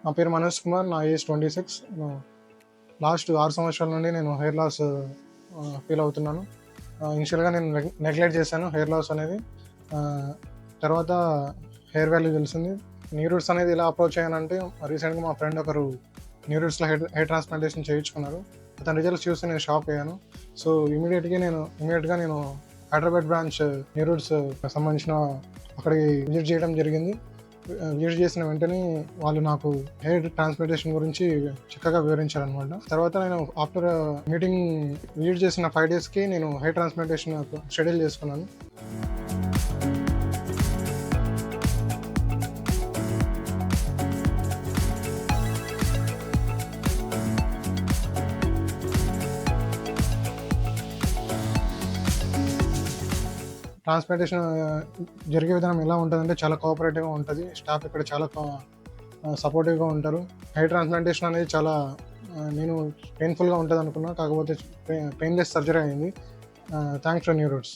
నా పేరు మనోజ్ కుమార్. నా ఏజ్ 26. లాస్ట్ 6 సంవత్సరాల నుండి నేను హెయిర్ లాస్ ఫీల్ అవుతున్నాను. ఇనిషియల్గా నేను నెగ్లెక్ట్ చేశాను హెయిర్ లాస్ అనేది. తర్వాత హెయిర్ వాల్యూ తెలిసింది. న్యూ రూట్స్ అనేది ఎలా అప్రోచ్ అయ్యానంటే, రీసెంట్గా మా ఫ్రెండ్ ఒకరు న్యూ రూట్స్లో హెయిర్ ట్రాన్స్ప్లాంటేషన్ చేయించుకున్నారు. అతని రిజల్ట్స్ చూసి నేను షాక్ అయ్యాను. సో ఇమీడియట్గా నేను హైదరాబాద్ బ్రాంచ్ న్యూ రూట్స్ సంబంధించిన అక్కడికి విజిట్ చేయడం జరిగింది. విజిట్ చేసిన వెంటనే వాళ్ళు నాకు హెయిర్ ట్రాన్స్ప్లాంటేషన్ గురించి చక్కగా వివరించారనమాట. తర్వాత నేను ఆఫ్టర్ మీటింగ్ విజిట్ చేసిన 5 డేస్కి నేను హెయిర్ ట్రాన్స్ప్లాంటేషన్ షెడ్యూల్ చేసుకున్నాను. ట్రాన్స్ప్లాంటేషన్ జరిగే విధానం ఎలా ఉంటుందంటే, చాలా కోఆపరేటివ్గా ఉంటుంది. స్టాఫ్ ఇక్కడ చాలా సపోర్టివ్గా ఉంటారు. హెయిర్ ట్రాన్స్ప్లాంటేషన్ అనేది చాలా నేను పెయిన్ఫుల్గా ఉంటుంది అనుకున్నా, కాకపోతే పెయిన్లెస్ సర్జరీ అయింది. Thanks for new roots.